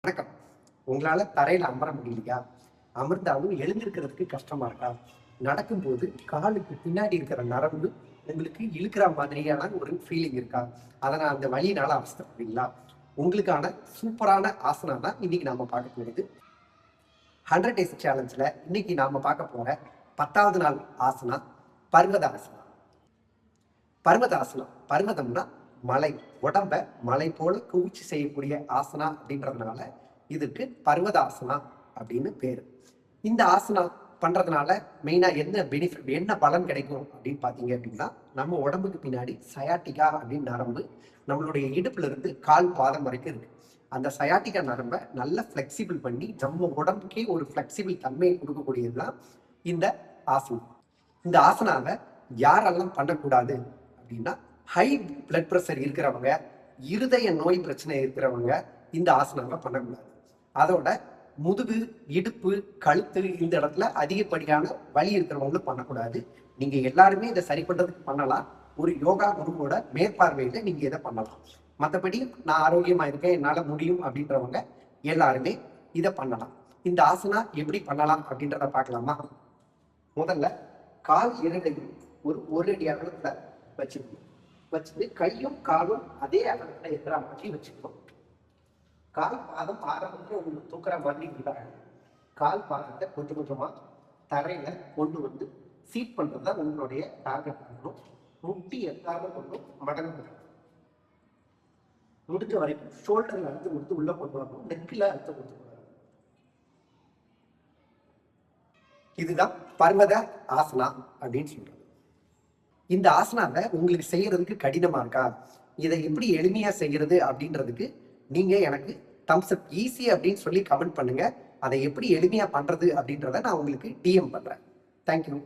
வணக்கம். உங்களால தரையில அமர முடியலையா? அமர்ந்தாலும் எழுந்திருக்கிறதுக்கு கஷ்டமா இருக்கா? நடக்கும்போது காலுக்கு பின்னாடி இருக்கிற நரம்பு உங்களுக்கு இழுக்கிற மாதிரியான ஒரு ஃபீலிங் இருக்கா? அதனால் அந்த வலியினால அவஸ்தைப்படுறீங்களா? உங்களுக்கான சூப்பரான ஆசனா தான் இன்னைக்கு நாம பார்க்க போகிறது. 100 டேஸ் சேலஞ்சில் இன்னைக்கு நாம பார்க்க போற 10வது நாள் ஆசனா பர்வதாசனா. பர்வதாசனம், பர்வதம்னா மலை, உடம்ப மலை போல குவிச்சு செய்யக்கூடிய ஆசனா அப்படின்றதுனால இதுக்கு பர்வதாசனா அப்படின்னு பேரு. இந்த ஆசனா பண்றதுனால மெயினா என்ன பெனிஃபிட், என்ன பலன் கிடைக்கும் அப்படின்னு பாத்தீங்க அப்படின்னா, நம்ம உடம்புக்கு பின்னாடி சயாட்டிகா அப்படின்னு நரம்பு நம்மளுடைய இடுப்புல இருந்து கால் பாதம் வரைக்கும் இருக்கு. அந்த சயாட்டிகா நரம்பை நல்லா ஃபிளெக்சிபிள் பண்ணி நம்ம உடம்புக்கே ஒரு ஃபிளெக்சிபிள் தன்மையை கொடுக்கக்கூடியதுதான் இந்த ஆசனம். இந்த ஆசனாவை யாரெல்லாம் பண்ணக்கூடாது அப்படின்னா, ஹை பிளட் ப்ரெஷர் இருக்கிறவங்க, இருதய நோய் பிரச்சனை இருக்கிறவங்க இந்த ஆசனாவை பண்ணக்கூடாது. அதோட முதுகு, இடுப்பு, கழுத்து இந்த இடத்துல அதிகப்படியான வலி இருக்கிறவங்களும் பண்ணக்கூடாது. நீங்க எல்லாருமே இதை சரி பண்றதுக்கு பண்ணலாம். ஒரு யோகா குருவோட மேற்பார்வையில நீங்க இதை பண்ணலாம். மற்றபடி நான் ஆரோக்கியமா இருக்கேன், என்னால முடியும் அப்படின்றவங்க எல்லாருமே இதை பண்ணலாம். இந்த ஆசனா எப்படி பண்ணலாம் அப்படின்றத பார்க்கலாமா? முதல்ல கால் இரண்டையும் ஒரு அடி அகலத்துல வச்சுட்டு கையும் காலும் அதே அகலத்துல இருக்கிற மாதிரி வச்சுக்கணும். கால் பாதம் ஆரம்பத்துல உங்களுக்கு தூக்குற மாதிரி இருந்தாங்க. கால் பாதத்தை கொஞ்சம் கொஞ்சமா தரையில கொண்டு வந்து சீட் பண்றதுதான் உங்களுடைய டார்கெட் பண்ணணும். முட்டி எல்லாமே கொண்டும் மடங்கு முடிஞ்ச வரைக்கும் ஷோல்டர்ல அழுத்து கொடுத்து உள்ள கொண்டு வரணும். நெக்கில அழுத்த கொடுத்து. இதுதான் பர்வத ஆசனா அப்படின்னு சொல்றது. இந்த ஆசனாவை உங்களுக்கு செய்யறதுக்கு கடினமா இருக்கா? இதை எப்படி எளிமையா செய்யறது அப்படின்றதுக்கு நீங்க எனக்கு தம்ஸ் அப் ஈஸி அப்படின்னு சொல்லி கமெண்ட் பண்ணுங்க. அதை எப்படி எளிமையா பண்றது அப்படின்றத நான் உங்களுக்கு டிஎம் பண்றேன். தேங்க்யூ.